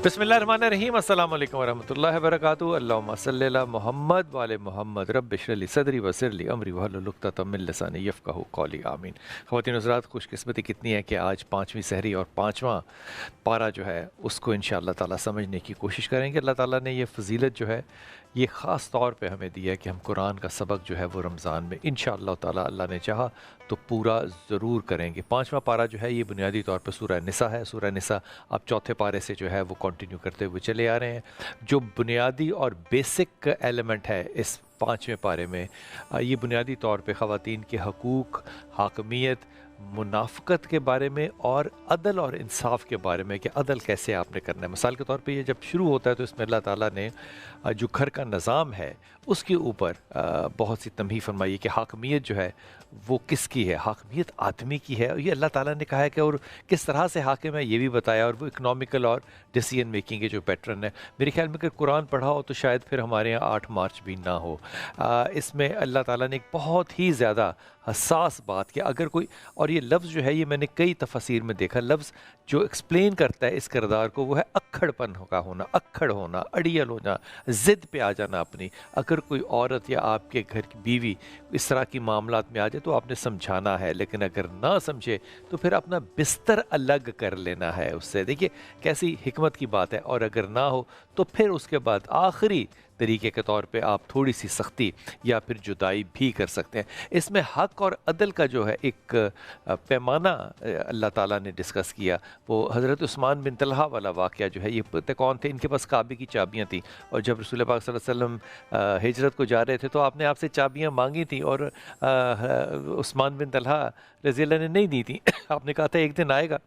बिस्मिल्लाहिर्रहमानिर्रहीम अस्सलाम वालेकुम वरहमतुल्लाहि वबरकातुहू। अल्लाहुम्मा सल्लि अला मुहम्मद व आले मुहम्मद। रब्बि इश्रह ली सदरी वयस्सिर ली अमरी वहलुल उक़दतम मिन लिसानी यफ़क़हू क़ौली। आमीन। ख़वातीन हज़रात, खुशकिस्मती कितनी है कि आज पाँचवीं सहरी और पाँचवां पारा जो है उसको इंशाअल्लाह ताला समझने की कोशिश करेंगे। अल्लाह ताला ने ये फ़ज़ीलत जो है ये ख़ास तौर पे हमें दी है कि हम कुरान का सबक जो है वो रमज़ान में इंशाअल्लाह ताला अल्लाह ने चाहा तो पूरा ज़रूर करेंगे। पाँचवां पारा जो है ये बुनियादी तौर पर सूरह निसा है। सूरह निसा अब चौथे पारे से जो है वो कंटिन्यू करते हुए चले आ रहे हैं। जो बुनियादी और बेसिक एलिमेंट है इस पाँचवें पारे में, ये बुनियादी तौर पे ख़वातीन के हकूक़, हाकमियत, मुनाफ़क़त के बारे में और अदल और इंसाफ़ के बारे में कि अदल कैसे आपने करना है। मिसाल के तौर पे ये जब शुरू होता है तो इसमें अल्लाह ताला ने जो घर का निज़ाम है उसके ऊपर बहुत सी तंबीह फरमाई है कि हाकमियत जो है वो किसकी है। हाकमियत आदमी की है और ये अल्लाह ताला ने कहा है कि और किस तरह से हाकिम है ये भी बताया। और वो इकनॉमिकल और डिसीजन मेकिंग के जो पैटर्न है, मेरे ख्याल में अगर कुरान पढ़ा हो तो शायद फिर हमारे यहाँ 8 मार्च भी ना हो। इसमें अल्लाह ताला ने एक बहुत ही ज़्यादा हसास बात कि अगर कोई, और ये लफ्ज़ जो है ये मैंने कई तफसीर में देखा, लफ्ज़ जो एक्सप्लेन करता है इस किरदार को वो है अक्खड़पन का होना, अक्खड़ होना, अड़ियल होना, ज़िद पे आ जाना अपनी। अगर कोई औरत या आपके घर की बीवी इस तरह की मामलात में आ जाए तो आपने समझाना है, लेकिन अगर ना समझे तो फिर अपना बिस्तर अलग कर लेना है उससे। देखिए कैसी हिकमत की बात है। और अगर ना हो तो फिर उसके बाद आखिरी तरीके के तौर पे आप थोड़ी सी सख्ती या फिर जुदाई भी कर सकते हैं। इसमें हक़ और अदल का जो है एक पैमाना अल्लाह ताला ने डिस्कस किया। वो हज़रत उस्मान बिन तलहा वाला वाक़या जो है, ये पता कौन थे, इनके पास काबे की चाबियाँ थी और जब रसूल पाक सल्लल्लाहु अलैहि वसल्लम हिजरत को जा रहे थे तो आपने आपसे चाबियाँ मांगी थी और उस्मान बिन तलहा रज़ी अल्लाह ने नहीं दी थी। आपने कहा था एक दिन आएगा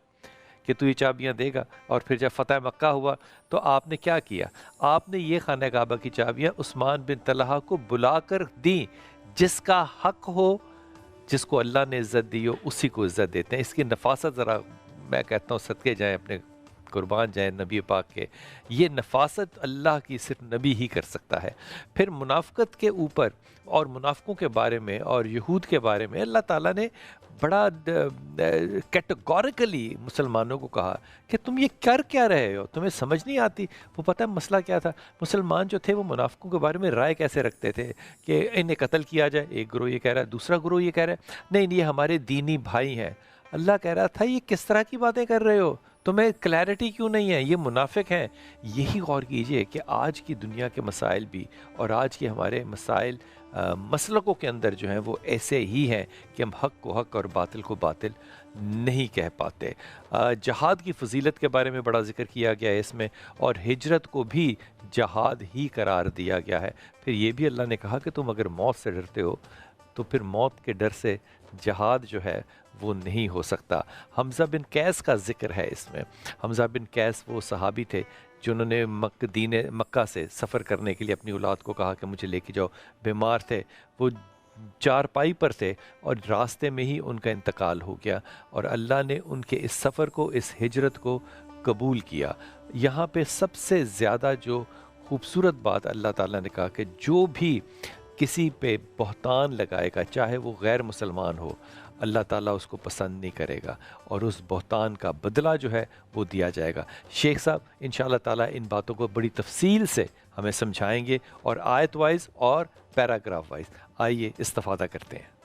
कि तू ये चाबियाँ देगा। और फिर जब फ़तह मक्का हुआ तो आपने क्या किया, आपने ये खाना काबा की चाबियाँ उस्मान बिन तलहा को बुलाकर दी। जिसका हक़ हो, जिसको अल्लाह ने इज़्ज़त दी हो, उसी को इज़्ज़त देते हैं। इसकी नफासत ज़रा मैं कहता हूँ सदके जाएँ, अपने कुर्बान जाए नबी पाक के। ये नफासत अल्लाह की सिर्फ नबी ही कर सकता है। फिर मुनाफ़क़त के ऊपर और मुनाफ़िकों के बारे में और यहूद के बारे में अल्लाह ताला ने बड़ा कैटेगोरिकली मुसलमानों को कहा कि तुम ये कर क्या रहे हो, तुम्हें समझ नहीं आती। वो पता है मसला क्या था, मुसलमान जो थे वो मुनाफ़िकों के बारे में राय कैसे रखते थे कि इन्हें कत्ल किया जाए। एक ग्रोह ये कह रहा है, दूसरा ग्रोह ये कह रहा है नहीं ये हमारे दीनी भाई हैं। अल्लाह कह रहा था ये किस तरह की बातें कर रहे हो, तुम्हें क्लैरिटी क्यों नहीं है, ये मुनाफिक हैं। यही गौर कीजिए कि आज की दुनिया के मसाइल भी और आज के हमारे मसाइल मसलकों के अंदर जो हैं वो ऐसे ही हैं कि हम हक़ को हक़ और बातिल को बातिल नहीं कह पाते। जहाद की फ़जीलत के बारे में बड़ा ज़िक्र किया गया है इसमें, और हिजरत को भी जहाद ही करार दिया गया है। फिर ये भी अल्लाह ने कहा कि तुम अगर मौत से डरते हो तो फिर मौत के डर से जहाद जो है वो नहीं हो सकता। हमज़ा बिन कैस का ज़िक्र है इसमें। हमज़ा बिन कैस वो सहाबी थे जिन्होंने मक्का से सफ़र करने के लिए अपनी औलाद को कहा कि मुझे लेके जाओ। बीमार थे, वो चारपाई पर थे और रास्ते में ही उनका इंतकाल हो गया और अल्लाह ने उनके इस सफ़र को, इस हिजरत को कबूल किया। यहाँ पे सबसे ज़्यादा जो खूबसूरत बात अल्लाह ताला ने कहा कि जो भी किसी पे बहतान लगाएगा, चाहे वो गैर मुसलमान हो, अल्लाह ताला उसको पसंद नहीं करेगा और उस बहतान का बदला जो है वो दिया जाएगा। शेख साहब इंशाअल्लाह ताला इन बातों को बड़ी तफसील से हमें समझाएंगे और आयत वाइज और पैराग्राफ वाइज। आइए इस्तिफ़ादा करते हैं।